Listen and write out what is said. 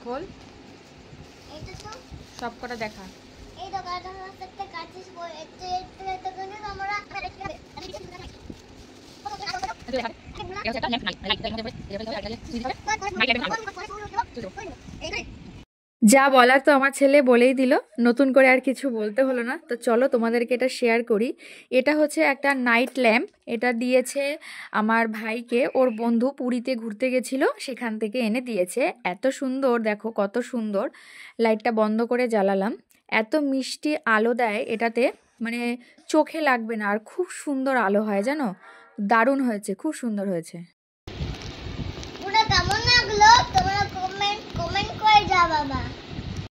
খোল, সব কটা দেখা। যা বলার তো আমার ছেলে বলেই দিল, নতুন করে আর কিছু বলতে হলো না। তো চলো তোমাদেরকে এটা শেয়ার করি। এটা হচ্ছে একটা নাইট ল্যাম্প, এটা দিয়েছে আমার ভাইকে, ওর বন্ধু পুরীতে ঘুরতে গেছিলো, সেখান থেকে এনে দিয়েছে। এত সুন্দর, দেখো কত সুন্দর। লাইটটা বন্ধ করে জ্বালালাম, এত মিষ্টি আলো দেয় এটাতে, মানে চোখে লাগবে না, আর খুব সুন্দর আলো হয় জানো, দারুণ হয়েছে, খুব সুন্দর হয়েছে। কেমন লাগলো তোমরা কমেন্ট করে যাও বাবা।